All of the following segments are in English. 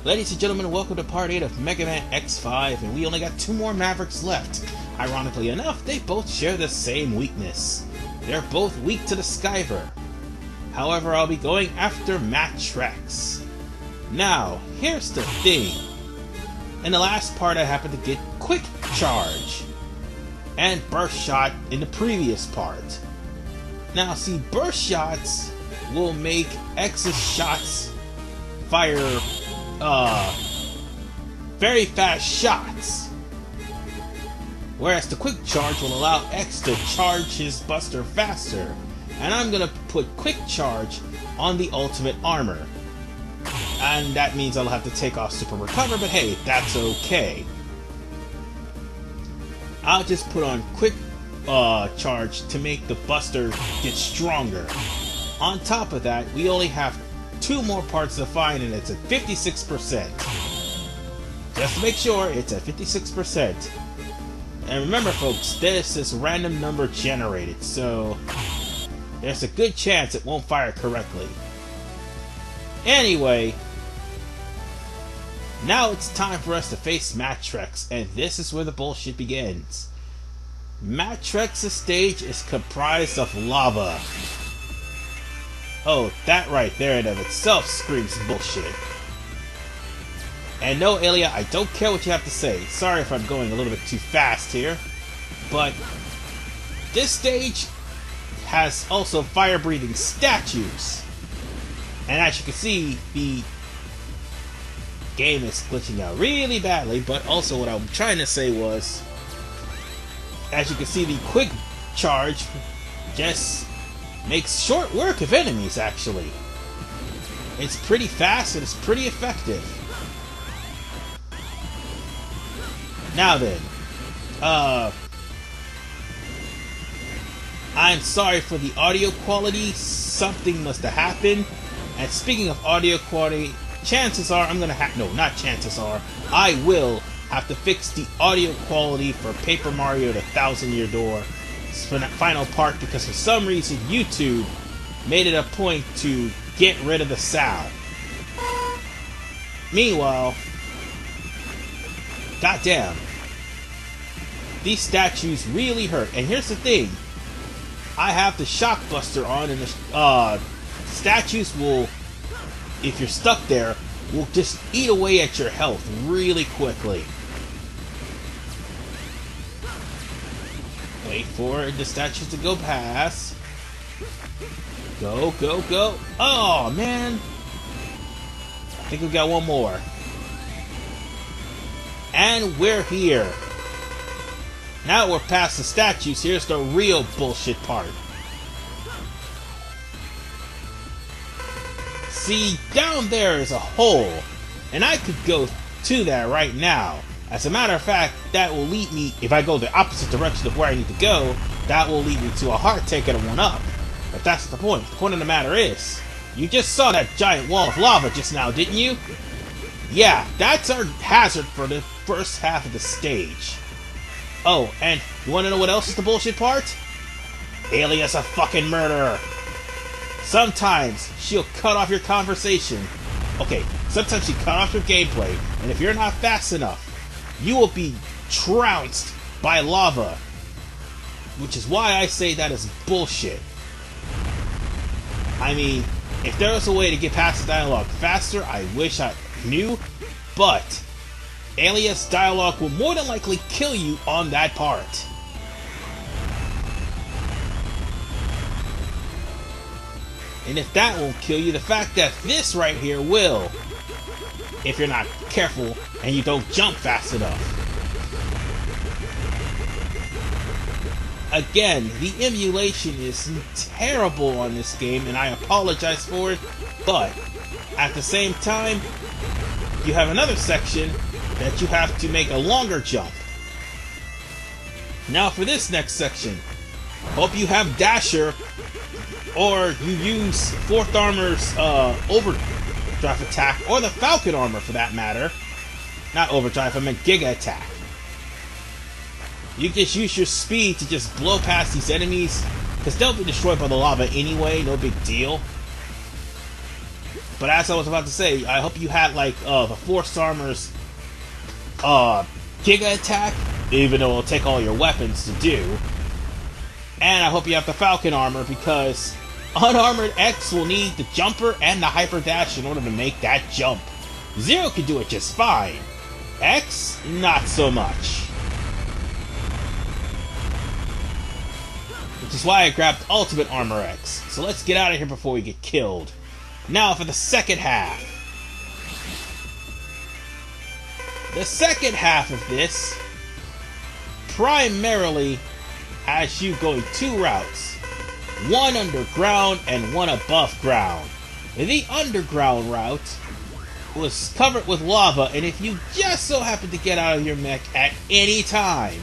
Ladies and gentlemen, welcome to part 8 of Mega Man X5, and we only got 2 more Matrix left. Ironically enough, they both share the same weakness. They're both weak to the Skyver. However, I'll be going after Mattrex. Now, here's the thing. In the last part, I happened to get Quick Charge and Burst Shot in the previous part. Now, see, Burst Shots will make X's shots fire very fast shots, whereas the Quick Charge will allow X to charge his buster faster, and I'm gonna put Quick Charge on the ultimate armor, and that means I'll have to take off Super Recover, but hey, that's okay. I'll just put on Quick Charge to make the buster get stronger. On top of that, we only have 2 more parts to find, and it's at 56%. Just to make sure, it's at 56%. And remember folks, this is random number generated, so there's a good chance it won't fire correctly. Anyway, now it's time for us to face Mattrex, and this is where the bullshit begins. Mattrex's stage is comprised of lava. Oh, that right there in of itself screams bullshit. And no, Alia, I don't care what you have to say. Sorry if I'm going a little bit too fast here. But this stage has also fire-breathing statues. And as you can see, the game is glitching out really badly. But also what I'm trying to say was, as you can see, the Quick Charge just makes short work of enemies, actually. It's pretty fast and it's pretty effective. Now then, I'm sorry for the audio quality. Something must have happened. And speaking of audio quality, chances are I'm gonna have, no, not chances are, I will have to fix the audio quality for Paper Mario: The Thousand Year Door final part, because for some reason YouTube made it a point to get rid of the sound. Meanwhile, goddamn, these statues really hurt. And here's the thing, I have the Shock Buster on, and the statues will, if you're stuck there, will just eat away at your health really quickly. Wait for the statues to go past. Go, go, go. Oh, man. I think we got one more. And we're here. Now we're past the statues. Here's the real bullshit part. See, down there is a hole, and I could go to that right now. As a matter of fact, that will lead me, if I go the opposite direction of where I need to go, that will lead me to a heart tank and a 1-up. But that's the point. The point of the matter is, you just saw that giant wall of lava just now, didn't you? Yeah, that's our hazard for the first half of the stage. Oh, and you want to know what else is the bullshit part? Alia's a fucking murderer. Sometimes she'll cut off your conversation. Okay, sometimes she cut off your gameplay, and if you're not fast enough, you will be trounced by lava. Which is why I say that is bullshit. I mean, if there was a way to get past the dialogue faster, I wish I knew, but Alia's dialogue will more than likely kill you on that part. And if that won't kill you, the fact that this right here will, if you're not careful and you don't jump fast enough. Again, the emulation is terrible on this game, and I apologize for it, but at the same time, you have another section that you have to make a longer jump. Now for this next section, hope you have Dasher, or you use 4th Armor's Overdrive attack, or the Falcon armor for that matter. Not Overdrive, I meant Giga attack. You just use your speed to just blow past these enemies, because they'll be destroyed by the lava anyway, no big deal. But as I was about to say, I hope you had like the Force Armor's Giga Attack, even though it'll take all your weapons to do. And I hope you have the Falcon Armor, because Unarmored X will need the Jumper and the Hyper Dash in order to make that jump. Zero can do it just fine. X, not so much. Which is why I grabbed Ultimate Armor X. So let's get out of here before we get killed. Now for the second half. The second half of this primarily has you going two routes. One underground and one above ground. The underground route was covered with lava, and if you just so happen to get out of your mech at any time,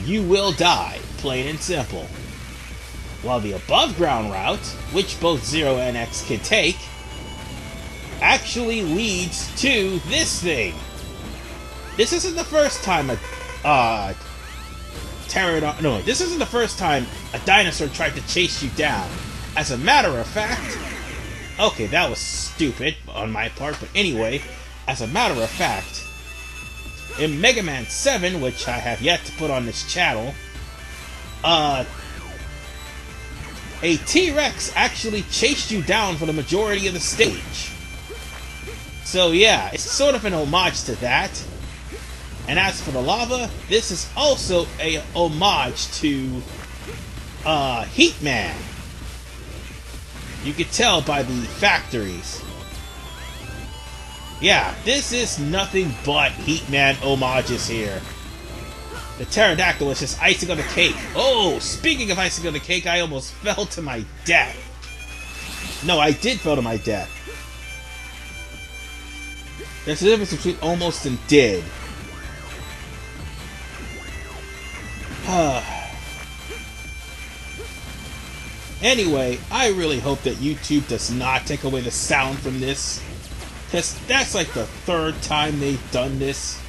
you will die, plain and simple. While the above ground route, which both Zero and X can take, actually leads to this thing. This isn't the first time this isn't the first time a dinosaur tried to chase you down. As a matter of fact, okay, that was stupid on my part, but anyway, as a matter of fact, in Mega Man 7, which I have yet to put on this channel, a T-Rex actually chased you down for the majority of the stage. So yeah, it's sort of an homage to that. And as for the lava, this is also a homage to Heat Man. You could tell by the factories. Yeah, this is nothing but Heat Man homages here. The pterodactyl is just icing on the cake. Oh, speaking of icing on the cake, I almost fell to my death. No, I did fall to my death. There's a difference between almost and did. Anyway, I really hope that YouTube does not take away the sound from this, because that's like the third time they've done this.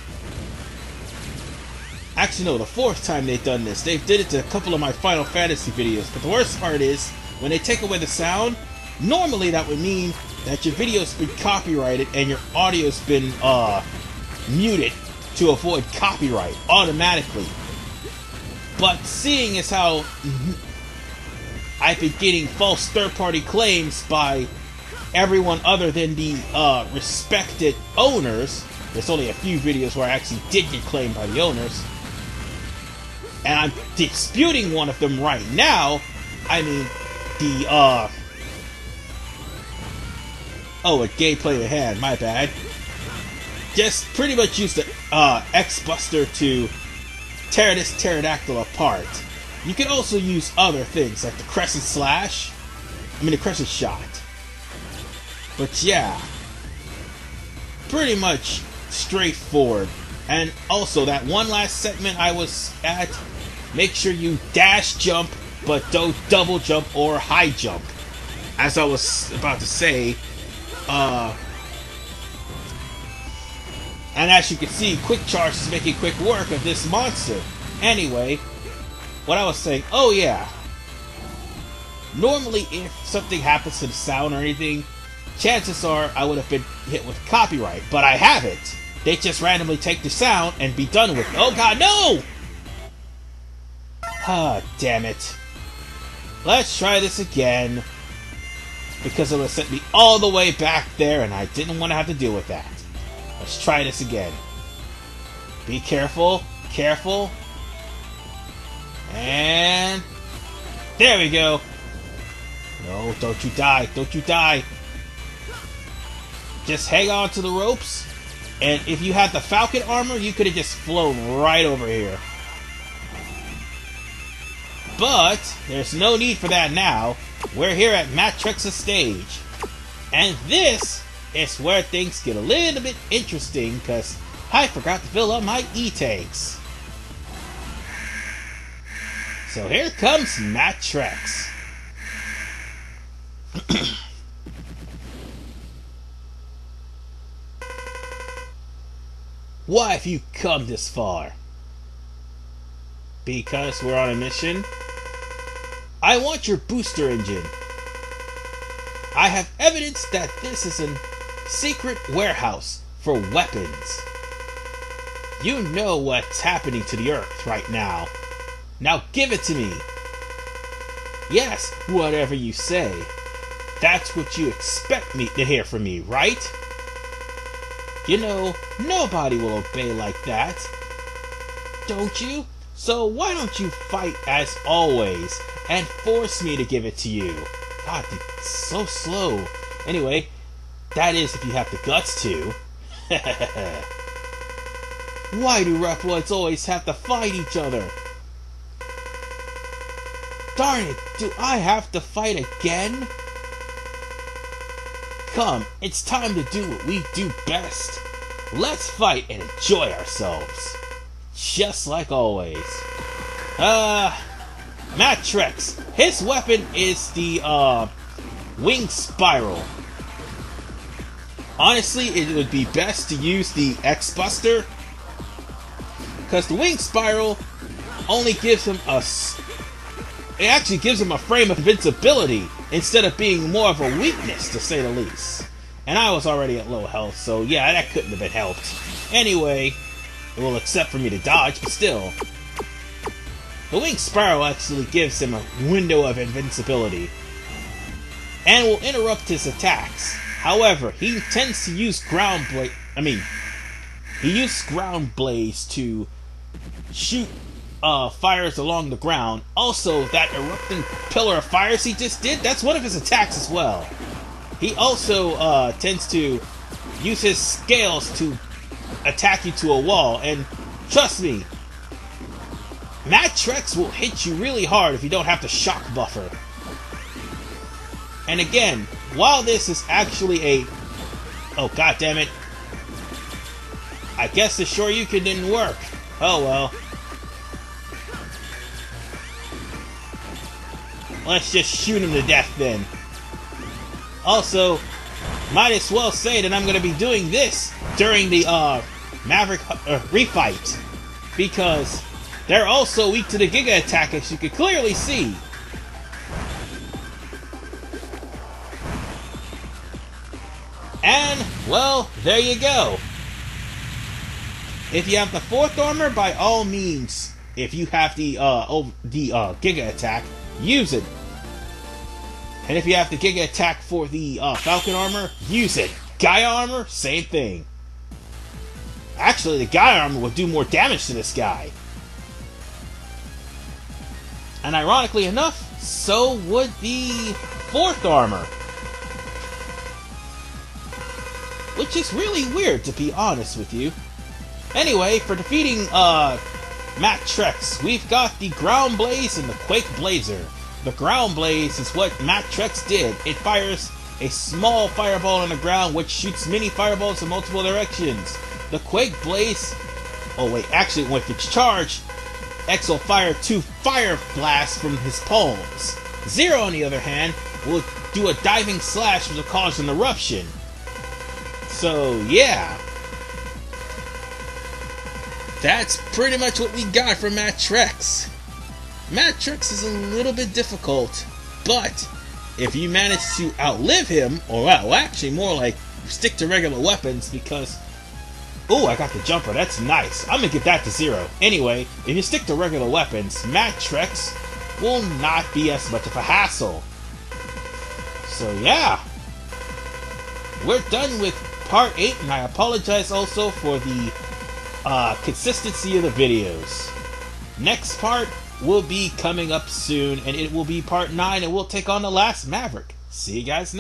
Actually, no, the fourth time they've done this. They've did it to a couple of my Final Fantasy videos, but the worst part is, when they take away the sound, normally that would mean that your video's been copyrighted and your audio's been muted to avoid copyright automatically. But seeing as how I've been getting false third-party claims by everyone other than the respected owners, there's only a few videos where I actually did get claimed by the owners, and I'm disputing one of them right now. I mean, the oh, a gameplay in hand, my bad. Just pretty much use the X-Buster to tear this pterodactyl apart. You can also use other things like the Crescent Slash. The Crescent Shot. But yeah, pretty much straightforward. And also, that one last segment I was at, make sure you dash jump, but don't double jump or high jump. As I was about to say, and as you can see, Quick Charge is making quick work of this monster. Anyway, what I was saying, oh yeah. Normally, if something happens to the sound or anything, chances are I would have been hit with copyright, but I haven't. They just randomly take the sound and be done with it. Oh god, no! Ah, damn it. Let's try this again. Because it would have sent me all the way back there, and I didn't want to have to deal with that. Let's try this again. Be careful. Careful. And there we go. No, don't you die. Don't you die. Just hang on to the ropes. And if you had the Falcon armor, you could have just flown right over here. But there's no need for that now. We're here at Mattrex's stage. And this is where things get a little bit interesting, because I forgot to fill up my E-tanks. So here comes Mattrex. Why have you come this far? Because we're on a mission? I want your booster engine. I have evidence that this is a secret warehouse for weapons. You know what's happening to the Earth right now. Now give it to me. Yes, whatever you say. That's what you expect me to hear from me, right? You know, nobody will obey like that. Don't you? So why don't you fight as always and force me to give it to you? God, it's so slow. Anyway, that is if you have the guts to. Why do Reploids always have to fight each other? Darn it, do I have to fight again? Come, it's time to do what we do best. Let's fight and enjoy ourselves. Just like always. Mattrex. His weapon is the, wing spiral. Honestly, it would be best to use the X-Buster, because the wing spiral only gives him it actually gives him a frame of invincibility instead of being more of a weakness, to say the least. And I was already at low health, so yeah, that couldn't have been helped. Anyway, well, except for me to dodge, but still. The wing spiral actually gives him a window of invincibility and will interrupt his attacks. However, he tends to use he uses ground blaze to shoot fires along the ground. Also, that erupting pillar of fires he just did, that's one of his attacks as well. He also tends to use his scales to attack you to a wall, and trust me, Mattrex will hit you really hard if you don't have the shock buffer. And again, while this is actually oh god damn it, I guess the Shoryuken didn't work. Oh well. Let's just shoot him to death then. Also, might as well say that I'm going to be doing this during the Maverick refight, because they're also weak to the Giga attack, as you can clearly see. And, well, there you go. If you have the 4th armor, by all means, if you have the Giga attack, use it. And if you have the Giga attack for the Falcon armor, use it. Gaia armor, same thing. Actually, the Gaia armor will do more damage to this guy. And ironically enough, so would the 4th armor. Which is really weird, to be honest with you. Anyway, for defeating Mattrex, we've got the Ground Blaze and the Quake Blazer. The Ground Blaze is what Mattrex did. It fires a small fireball on the ground, which shoots mini fireballs in multiple directions. The Quake Blaze, oh wait, actually when it's charged, X will fire 2 fire blasts from his palms. Zero, on the other hand, will do a diving slash which will cause an eruption. So, yeah. That's pretty much what we got from Mattrex. Mattrex is a little bit difficult, but if you manage to outlive him, or well, actually more like stick to regular weapons, because oh, I got the jumper, that's nice. I'm gonna give that to 0. Anyway, if you stick to regular weapons, Mattrex will not be as much of a hassle. So yeah, we're done with part 8, and I apologize also for the consistency of the videos. Next part will be coming up soon, and it will be part 9, and we'll take on the last Maverick. See you guys next.